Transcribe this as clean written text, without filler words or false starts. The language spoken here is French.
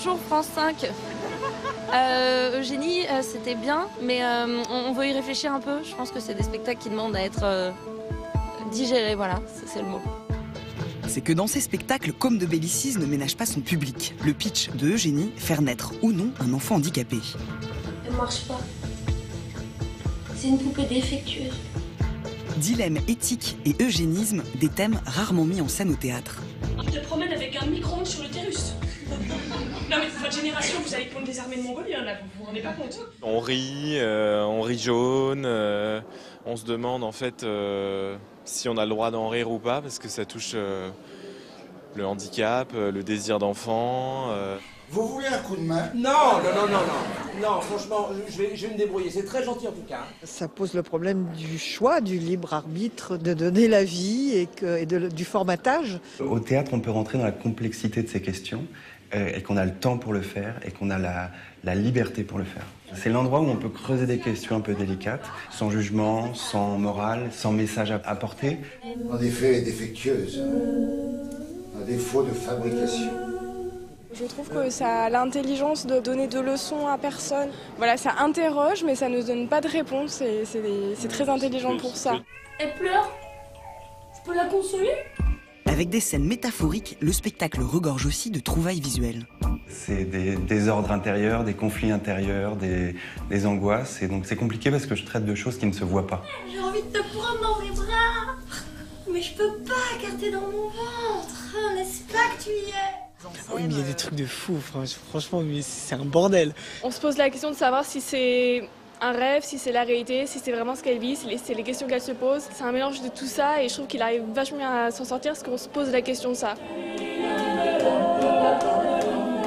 bonjour France 5. Eugénie, c'était bien, mais on veut y réfléchir un peu. Je pense que c'est des spectacles qui demandent à être digérés, voilà, c'est le mot. C'est que dans ces spectacles, Comme de Bélicis ne ménage pas son public. Le pitch de Eugénie, faire naître ou non un enfant handicapé. Elle marche pas. C'est une poupée défectueuse. Dilemme éthique et eugénisme, des thèmes rarement mis en scène au théâtre. Tu te promènes avec un micro-ondes sur l'utérus. Non mais votre génération, vous allez prendre des armées de Mongolie, là, vous vous rendez pas compte? On rit jaune, on se demande en fait si on a le droit d'en rire ou pas, parce que ça touche le handicap, le désir d'enfant. Vous voulez un coup de main? Non, franchement, je vais me débrouiller. C'est très gentil en tout cas. Ça pose le problème du choix, du libre arbitre, de donner la vie du formatage. Au théâtre, on peut rentrer dans la complexité de ces questions et qu'on a le temps pour le faire et qu'on a la liberté pour le faire. C'est l'endroit où on peut creuser des questions un peu délicates, sans jugement, sans morale, sans message à apporter. En effet, défectueuse. Un défaut de fabrication. Je trouve que ça a l'intelligence de donner de leçons à personne. Voilà, ça interroge, mais ça ne donne pas de réponse et c'est très intelligent pour ça. Elle pleure. Je peux la consoler? Avec des scènes métaphoriques, le spectacle regorge aussi de trouvailles visuelles. C'est des désordres intérieurs, des conflits intérieurs, des angoisses. Et donc c'est compliqué parce que je traite de choses qui ne se voient pas. J'ai envie de te prendre dans mes bras. Mais je peux pas, car t'es dans mon ventre. N'est-ce pas que tu y es? Oui, mais il y a des trucs de fou, franchement, mais c'est un bordel. On se pose la question de savoir si c'est un rêve, si c'est la réalité, si c'est vraiment ce qu'elle vit, si c'est les questions qu'elle se pose. C'est un mélange de tout ça et je trouve qu'il arrive vachement bien à s'en sortir parce qu'on se pose la question de ça.